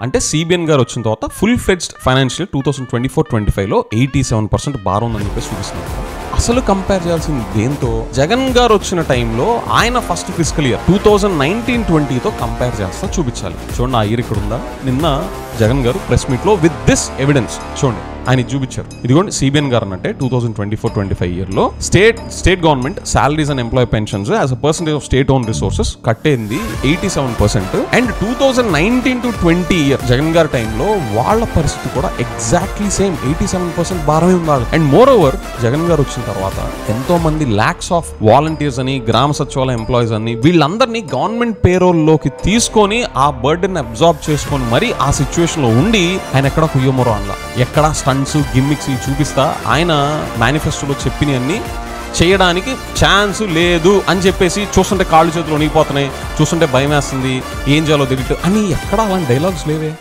అంటే సిబిఎన్ గారు వచ్చిన తర్వాత ఫుల్ ఫ్లెడ్జ్డ్ ఫైనాన్షియల్ 2024-25లో 87% భారం ఉందని చెప్పేసి చూపిస్తున్నారు. అసలు కంపేర్ చేయాల్సింది దేంతో? జగన్ గారు వచ్చిన టైంలో ఆయన ఫస్ట్ ఫిజికల్ ఇయర్ 2019-20తో కంపేర్ చేస్తా చూపించాలి. చూడండి, ఆ ఇయర్ ఇక్కడ ఉందా? నిన్న జగన్ గారు ప్రెస్ మీట్ లో విత్ దిస్ ఎవిడెన్స్ చూడండి ఆయన చూపించారు. ఇదిగోండి సిబిఎన్ గారు అంటే 2024-25 ఇయర్లో state government salaries and employee pensions as a percentage of state own resources కట్టేది 87%. అండ్ 2019-20 ఇయర్ జగన్ గారి టైంలో వాళ్ళ పరిస్థితి కూడా ఎగ్జాక్ట్లీ సేమ్ 87% భారమే ఉండాలి. అండ్ మోర్ ఓవర్ జగన్ గారు వచ్చిన తర్వాత ఎంతో మంది లాక్స్ ఆఫ్ వాలంటీర్స్ అని, గ్రామ సచివాలయ ఎంప్లాయీస్ అని వీళ్ళందరినీ గవర్నమెంట్ పేరోల్ లోకి తీసుకొని ఆ బర్డెన్ అబ్జార్బ్ చేసుకొని మరి ఆ సిచ్యువేషన్ లో ఉండి ఆయన ఎక్కడ కుయ్యమోరో అనలా, ఎక్కడ స్టంట్స్ గిమ్మిక్స్ చూపిస్తా ఆయన మేనిఫెస్టోలో చెప్పినవన్నీ చేయడానికి ఛాన్స్ లేదు అని చెప్పేసి చూస్తుంటే కాళ్ళు చేతులు వణిగిపోతున్నాయి, చూస్తుంటే భయం వేస్తుంది, ఏం చేయాలో తెలియదు అని ఎక్కడ అలాంటి డైలాగ్స్ లేవే.